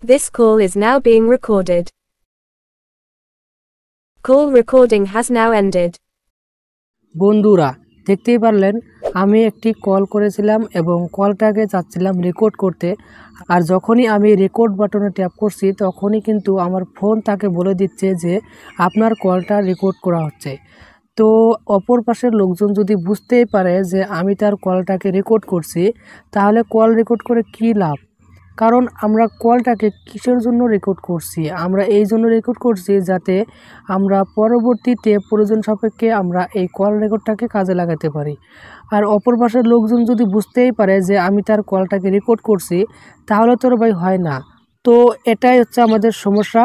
This call is now being recorded. Call recording has now ended. বন্ধুরা দেখতেই পারলেন আমি একটি কল করেছিলাম এবং কলটাকে চাচ্ছিলাম রেকর্ড করতে, আর যখনই আমি রেকর্ড বাটনে ট্যাপ করছি তখনই কিন্তু আমার ফোন তাকে বলে দিচ্ছে যে আপনার কলটা রেকর্ড করা হচ্ছে। তো অপর পাশের লোকজন যদি বুঝতেই পারে যে আমি তার কলটাকে রেকর্ড করছি, তাহলে কল রেকর্ড করে কী লাভ? কারণ আমরা কলটাকে কিসের জন্য রেকর্ড করছি? আমরা এই জন্য রেকর্ড করছি যাতে আমরা পরবর্তীতে প্রয়োজন সাপেক্ষে আমরা এই কল রেকর্ডটাকে কাজে লাগাতে পারি। আর অপর পাশের লোকজন যদি বুঝতেই পারে যে আমি তার কলটাকে রেকর্ড করছি, তাহলে তোর ভাই হয় না। তো এটাই হচ্ছে আমাদের সমস্যা।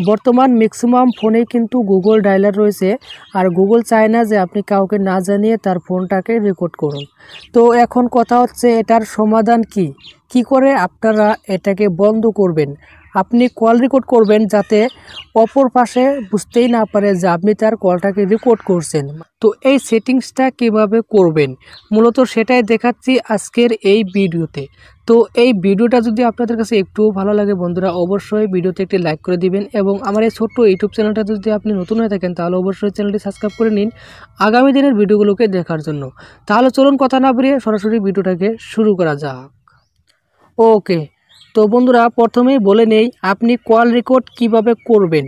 বর্তমান ম্যাক্সিমাম ফোনেই কিন্তু গুগল ডায়ালার রয়েছে, আর গুগল চায় না যে আপনি কাউকে না জানিয়ে তার ফোনটাকে রেকর্ড করুন। তো এখন কথা হচ্ছে এটার সমাধান কি? কি করে আপনারা এটাকে বন্ধ করবেন? আপনি কল রেকর্ড করবেন যাতে অপর পাশে বুঝতেই না পারে যে আপনি তার কলটাকে রেকর্ড করছেন। তো এই সেটিংসটা কিভাবে করবেন মূলত সেটাই দেখাচ্ছি আজকের এই ভিডিওতে। তো এই ভিডিওটা যদি আপনাদের কাছে একটুও ভালো লাগে বন্ধুরা, অবশ্যই ভিডিওতে একটি লাইক করে দিবেন, এবং আমার এই ছোট্ট ইউটিউব চ্যানেলটা যদি আপনি নতুন হয়ে থাকেন তাহলে অবশ্যই চ্যানেলটি সাবস্ক্রাইব করে নিন আগামী দিনের ভিডিওগুলোকে দেখার জন্য। তাহলে চলুন কথা না বাড়িয়ে সরাসরি ভিডিওটাকে শুরু করা যাক। ওকে, তো বন্ধুরা প্রথমেই বলে নেই আপনি কল রেকর্ড কিভাবে করবেন।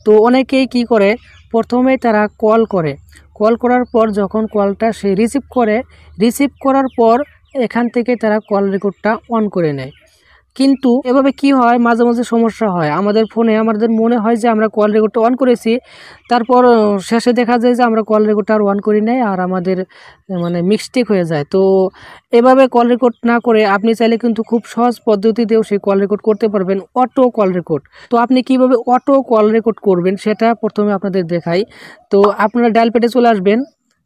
তো অনেকেই কি করে, প্রথমে তারা কল করার পর যখন কলটা সে রিসিভ করার পর এখান থেকে তারা কল রেকর্ডটা অন করে নেয়। কিন্তু এভাবে কি হয়, মাঝে মাঝে সমস্যা হয় আমাদের ফোনে। আমাদের মনে হয় যে আমরা কল রেকর্ডটা অন করেছি, তারপর শেষে দেখা যায় যে আমরা কল রেকর্ডটা আর অন করি নাই, আর আমাদের মিস্টেক হয়ে যায়। তো এভাবে কল রেকর্ড না করে আপনি চাইলে কিন্তু খুব সহজ পদ্ধতিতেও সেই কল রেকর্ড করতে পারবেন, অটো কল রেকর্ড। তো আপনি কিভাবে অটো কল রেকর্ড করবেন সেটা প্রথমে আপনাদের দেখাই। তো আপনারা ডায়াল প্যাডে চলে আসবেন।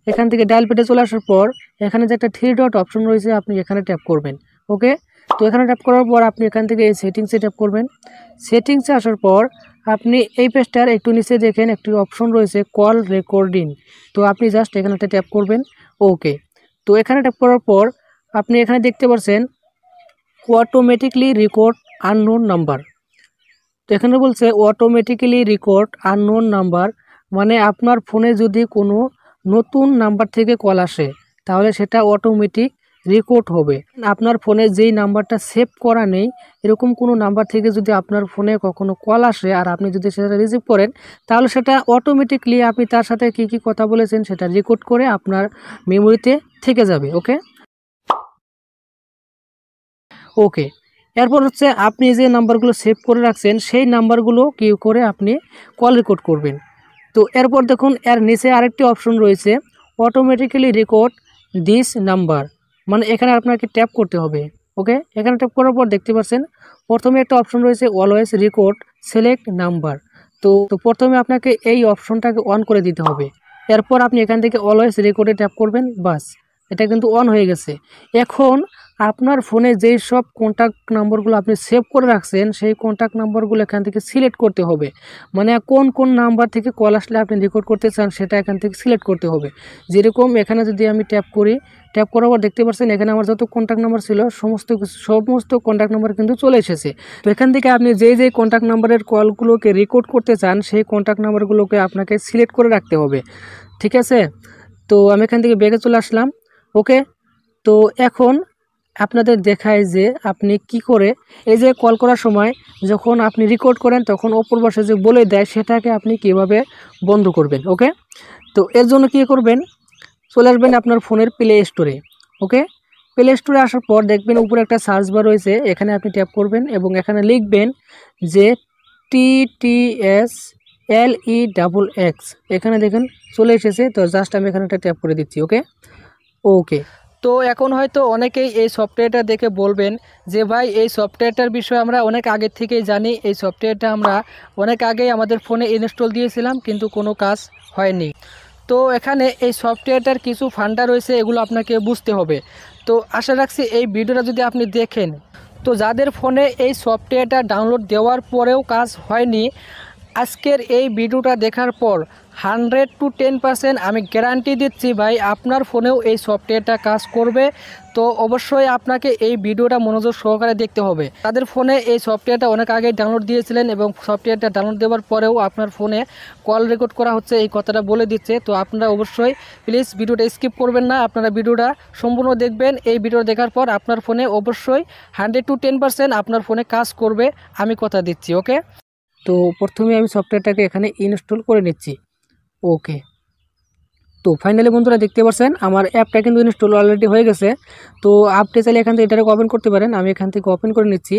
এখান থেকে ডায়াল প্যাডে চলে আসার পর এখানে যে একটা 3 ডট অপশন রয়েছে আপনি এখানে ট্যাপ করবেন। ওকে, তো এখানে ট্যাপ করার পর আপনি এখান থেকে এই সেটিংসে ট্যাপ করবেন। সেটিংসে আসার পর আপনি এই পেজটার একটু নিচে দেখেন একটি অপশন রয়েছে কল রেকর্ডিং। তো আপনি জাস্ট এখানে ট্যাপ করবেন। ওকে, তো এখানে ট্যাপ করার পর আপনি এখানে দেখতে পাচ্ছেন অটোমেটিকলি রেকর্ড আননোন নাম্বার। তো এখানে বলছে অটোমেটিক্যালি রেকর্ড আননোন নাম্বার, মানে আপনার ফোনে যদি কোনো নতুন নাম্বার থেকে কল আসে তাহলে সেটা অটোমেটিক রেকর্ড হবে। আপনার ফোনে যেই নাম্বারটা সেভ করা নেই এরকম কোনো নাম্বার থেকে যদি আপনার ফোনে কখনো কল আসে আর আপনি যদি সেটা রিসিভ করেন, তাহলে সেটা অটোমেটিকলি আপনি তার সাথে কি কথা বলেছেন সেটা রেকর্ড করে আপনার মেমোরিতে থেকে যাবে। ওকে, এরপর হচ্ছে আপনি যে নাম্বারগুলো সেভ করে রাখছেন সেই নাম্বারগুলো কি করে আপনি কল রেকর্ড করবেন। তো এরপর দেখুন এর নিচে আরেকটি অপশন রয়েছে অটোমেটিক্যালি রেকর্ড দিস নাম্বার, মানে এখানে আপনাকে ট্যাপ করতে হবে। ওকে, এখানে ট্যাপ করার পর দেখতে পাচ্ছেন প্রথমে একটা অপশন রয়েছে অলওয়েজ রেকর্ড সিলেক্ট নাম্বার। তো প্রথমে আপনাকে এই অপশনটাকে অন করে দিতে হবে। এরপর আপনি এখান থেকে অলওয়েজ রেকর্ডে ট্যাপ করবেন, বাস এটা কিন্তু অন হয়ে গেছে। এখন আপনার ফোনে যেই সব কন্ট্যাক্ট নাম্বারগুলো আপনি সেভ করে রাখছেন সেই কন্ট্যাক্ট নাম্বারগুলো এখান থেকে সিলেক্ট করতে হবে, মানে কোন নাম্বার থেকে কল আসলে আপনি রেকর্ড করতে চান সেটা এখান থেকে সিলেক্ট করতে হবে। যেরকম এখানে যদি আমি ট্যাপ করি, ট্যাপ করার পর দেখতে পাচ্ছেন এখানে আমার যত কন্ট্যাক্ট নাম্বার ছিল সমস্ত কন্ট্যাক্ট নাম্বার কিন্তু চলে এসেছে। তো এখান থেকে আপনি যেই কন্ট্যাক্ট নাম্বারের কলগুলোকে রেকর্ড করতে চান সেই কন্ট্যাক্ট নাম্বারগুলোকে আপনাকে সিলেক্ট করে রাখতে হবে। ঠিক আছে, তো আমি এখান থেকে ব্যাকে চলে আসলাম। ওকে, তো এখন আপনাদের দেখায় যে আপনি কি করে এই যে কল করার সময় যখন আপনি রেকর্ড করেন তখন অপর পাশে যে বলে দেয় সেটাকে আপনি কিভাবে বন্ধ করবেন। ওকে, তো এর জন্য কী করবেন, চলে আসবেন আপনার ফোনের প্লে স্টোরে। ওকে, প্লে স্টোরে আসার পর দেখবেন উপরে একটা সার্চ বার রয়েছে, এখানে আপনি ট্যাপ করবেন এবং এখানে লিখবেন যে TTSLEXX। এখানে দেখেন চলে এসেছে। তো জাস্ট আমি এখানে একটা ট্যাপ করে দিচ্ছি। ওকে, তো এখন হয়তো অনেকেই এই সফটওয়্যারটা দেখে বলবেন যে ভাই এই সফটওয়্যারটার বিষয়ে আমরা অনেক আগে থেকেই জানি, এই সফটওয়্যারটা আমরা অনেক আগেই আমাদের ফোনে ইনস্টল দিয়েছিলাম কিন্তু কোনো কাজ হয়নি। তো এখানে এই সফটওয়্যারটার কিছু ফান্ডা রয়েছে, এগুলো আপনাকে বুঝতে হবে। তো আশা রাখছি এই ভিডিওটা যদি আপনি দেখেন, তো যাদের ফোনে এই সফটওয়্যারটা ডাউনলোড দেওয়ার পরেও কাজ হয়নি, আজকের এই ভিডিওটা দেখার পর 100 to 10% আমি গ্যারান্টি দিচ্ছি ভাই আপনার ফোনেও এই সফটওয়্যারটা কাজ করবে। তো অবশ্যই আপনাকে এই ভিডিওটা মনোযোগ সহকারে দেখতে হবে। তাদের ফোনে এই সফটওয়্যারটা অনেক আগে ডাউনলোড দিয়েছিলেন এবং সফটওয়্যারটা ডাউনলোড দেওয়ার পরেও আপনার ফোনে কল রেকর্ড করা হচ্ছে এই কথাটা বলে দিচ্ছে। তো আপনারা অবশ্যই প্লিজ ভিডিওটা স্কিপ করবেন না, আপনারা ভিডিওটা সম্পূর্ণ দেখবেন। এই ভিডিও দেখার পর আপনার ফোনে অবশ্যই 100 to 10% আপনার ফোনে কাজ করবে, আমি কথা দিচ্ছি। ওকে, তো প্রথমে আমি সফটওয়্যারটাকে এখানে ইনস্টল করে নিচ্ছি। ওকে, তো ফাইনালি বন্ধুরা দেখতে পাচ্ছেন আমার অ্যাপটা কিন্তু ইনস্টল অলরেডি হয়ে গেছে। তো আপনি চাইলে এখান থেকে এটাকে ওপেন করতে পারেন, আমি এখান থেকে ওপেন করে নিচ্ছি।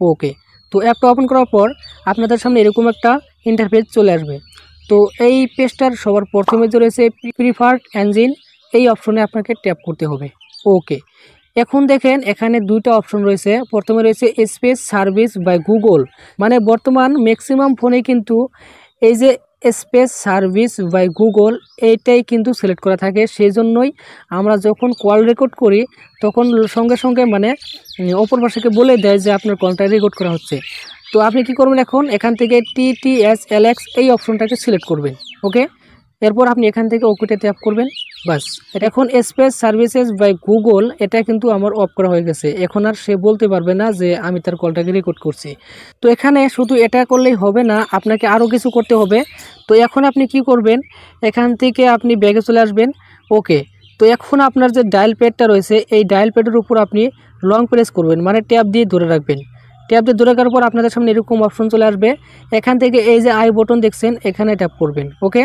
ওকে, তো অ্যাপটা ওপেন করার পর আপনাদের সামনে এরকম একটা ইন্টারফেস চলে আসবে। তো এই পেজটার সবার প্রথমে যে রয়েছে প্রিফার্ড ইঞ্জিন, এই অপশনে আপনাকে ট্যাপ করতে হবে। ওকে, এখন দেখেন এখানে দুইটা অপশন রয়েছে। প্রথমে রয়েছে স্পেস সার্ভিস বাই গুগল, মানে বর্তমান ম্যাক্সিমাম ফোনে কিন্তু এই যে স্পেস সার্ভিস বাই গুগল এইটাই কিন্তু সিলেক্ট করা থাকে। সেই জন্যই আমরা যখন কল রেকর্ড করি তখন সঙ্গে সঙ্গে মানে অপর পাশে বলে দেয় যে আপনার কলটা রেকর্ড করা হচ্ছে। তো আপনি কি করবেন, এখন এখান থেকে TTSLX এই অপশনটাকে সিলেক্ট করবেন। ওকে, এরপর আপনি এখান থেকে ওকেতে ট্যাপ করবেন, বাস। এখন স্পেস সার্ভিসেস বাই গুগল এটা কিন্তু আমার অফ করা হয়ে গেছে। এখন আর সে বলতে পারবে না যে আমি তার কলটাকে রেকর্ড করছি। তো এখানে শুধু এটা করলেই হবে না, আপনাকে আরও কিছু করতে হবে। তো এখন আপনি কি করবেন, এখান থেকে আপনি ব্যাগে চলে আসবেন। ওকে, তো এখন আপনার যে ডায়াল প্যাডটা রয়েছে এই ডায়াল প্যাডের উপর আপনি লং প্রেস করবেন, মানে ট্যাপ দিয়ে ধরে রাখবেন। ট্যাপ দিয়ে ধরে রাখার পর আপনাদের সামনে এরকম অপশন চলে আসবে। এখান থেকে এই যে আই বটন দেখছেন এখানে ট্যাপ করবেন। ওকে,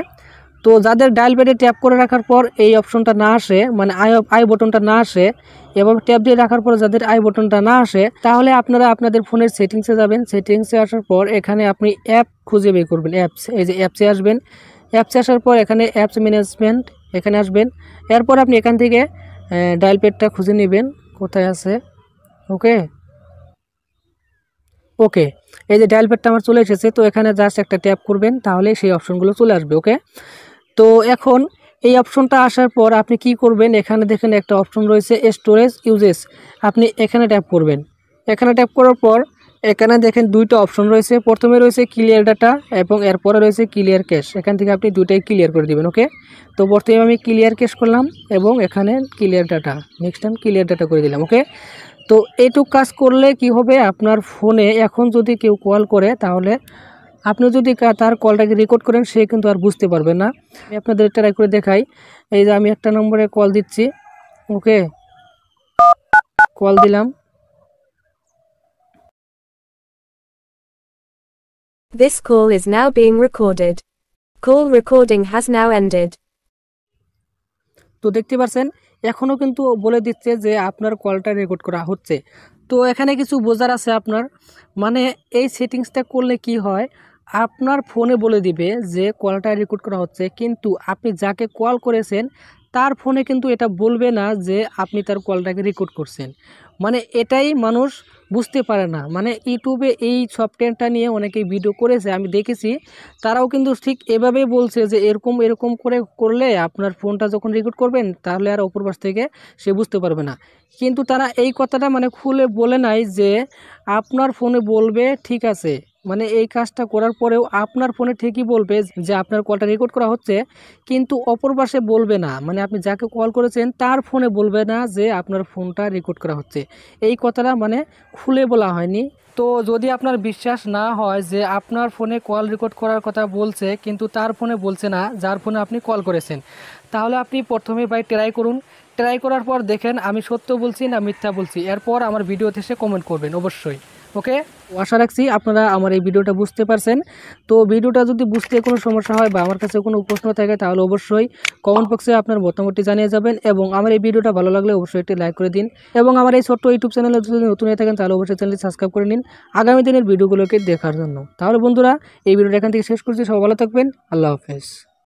তো যাদের ডায়াল প্যাডে ট্যাপ করে রাখার পর এই অপশনটা না আসে, মানে আই বটনটা না আসে, এবং ট্যাপ দিয়ে রাখার পর যাদের আই বটনটা না আসে, তাহলে আপনারা আপনাদের ফোনের সেটিংসে যাবেন। সেটিংসে আসার পর এখানে আপনি অ্যাপ খুঁজে বের করবেন, অ্যাপস, এই যে অ্যাপসে আসবেন। অ্যাপসে আসার পর এখানে অ্যাপস ম্যানেজমেন্ট এখানে আসবেন। এরপর আপনি এখান থেকে ডায়াল প্যাডটা খুঁজে নেবেন কোথায় আছে। ওকে, ওকে, এই যে ডায়াল প্যাডটা আমার চলে এসেছে। তো এখানে জাস্ট একটা ট্যাপ করবেন, তাহলে সেই অপশনগুলো চলে আসবে। ওকে, তো এখন এই অপশনটা আসার পর আপনি কি করবেন, এখানে দেখেন একটা অপশন রয়েছে স্টোরেজ ইউজেস, আপনি এখানে ট্যাপ করবেন। এখানে ট্যাপ করার পর এখানে দেখেন দুইটা অপশন রয়েছে। প্রথমে রয়েছে ক্লিয়ার ডাটা এবং এরপরে রয়েছে ক্লিয়ার ক্যাশ। এখান থেকে আপনি দুইটাই ক্লিয়ার করে দিবেন। ওকে, তো প্রথমে আমি ক্লিয়ার ক্যাশ করলাম এবং এখানে clear data, next time clear data করে দিলাম। ওকে, তো এইটুকু কাজ করলে কি হবে, আপনার ফোনে এখন যদি কেউ কল করে তাহলে আপনি যদি তার কলটাকে রেকর্ড করেন সে কিন্তু আর বুঝতে পারবে না। আমি আপনাদের ট্রাই করে দেখাই। এই যে আমি একটা নম্বরে কল দিচ্ছি। ওকে, কল দিলাম। This call is now being recorded. Call recording has now ended. তো দেখতে পাচ্ছেন এখনও কিন্তু বলে দিচ্ছে যে আপনার কলটা রেকর্ড করা হচ্ছে। তো এখানে কিছু বোঝার আছে আপনার, মানে এই সেটিংসটা করলে কি হয়, আপনার ফোনে বলে দিবে যে কলটা রেকর্ড করা হচ্ছে, কিন্তু আপনি যাকে কল করেছেন তার ফোনে কিন্তু এটা বলবে না যে আপনি তার কলটাকে রেকর্ড করছেন। মানে এটাই মানুষ বুঝতে পারে না। মানে ইউটিউবে এই সফটওয়্যারটা নিয়ে অনেকেই ভিডিও করেছে, আমি দেখেছি, তারাও কিন্তু ঠিক এভাবেই বলছে যে এরকম এরকম করে করলে আপনার ফোনটা যখন রেকর্ড করবেন তাহলে আর অপর পাশ থেকে সে বুঝতে পারবে না। কিন্তু তারা এই কথাটা মানে খুলে বলে নাই যে আপনার ফোনে বলবে ঠিক আছে, মানে এই কাজটা করার পরেও আপনার ফোনে ঠিকই বলবে যে আপনার কলটা রেকর্ড করা হচ্ছে, কিন্তু অপর পাশে বলবে না, মানে আপনি যাকে কল করেছেন তার ফোনে বলবে না যে আপনার ফোনটা রেকর্ড করা হচ্ছে। এই কথাটা মানে খুলে বলা হয়নি। তো যদি আপনার বিশ্বাস না হয় যে আপনার ফোনে কল রেকর্ড করার কথা বলছে কিন্তু তার ফোনে বলছে না যার ফোনে আপনি কল করেছেন, তাহলে আপনি প্রথমে ভাই ট্রাই করুন। ট্রাই করার পর দেখেন আমি সত্য বলছি না মিথ্যা বলছি, এরপর আমার ভিডিওতে এসে কমেন্ট করবেন অবশ্যই। ওকে, আশা রাখছি আপনারা আমার এই ভিডিওটা বুঝতে পারছেন। তো ভিডিওটা যদি বুঝতে কোনো সমস্যা হয় বা আমার কাছে কোনো প্রশ্ন থাকে তাহলে অবশ্যই কমেন্ট বক্সে আপনার মতামতটি জানিয়ে যাবেন, এবং আমার এই ভিডিওটা ভালো লাগলে অবশ্যই একটি লাইক করে দিন, এবং আমার এই ছোট্ট ইউটিউব চ্যানেলে যদি নতুন হয়ে থাকেন তাহলে অবশ্যই চ্যানেলটি সাবস্ক্রাইব করে নিন আগামী দিনের ভিডিওগুলোকে দেখার জন্য। তাহলে বন্ধুরা এই ভিডিওটা এখান থেকে শেষ করছি, সবাই ভালো থাকবেন, আল্লাহ হাফেজ।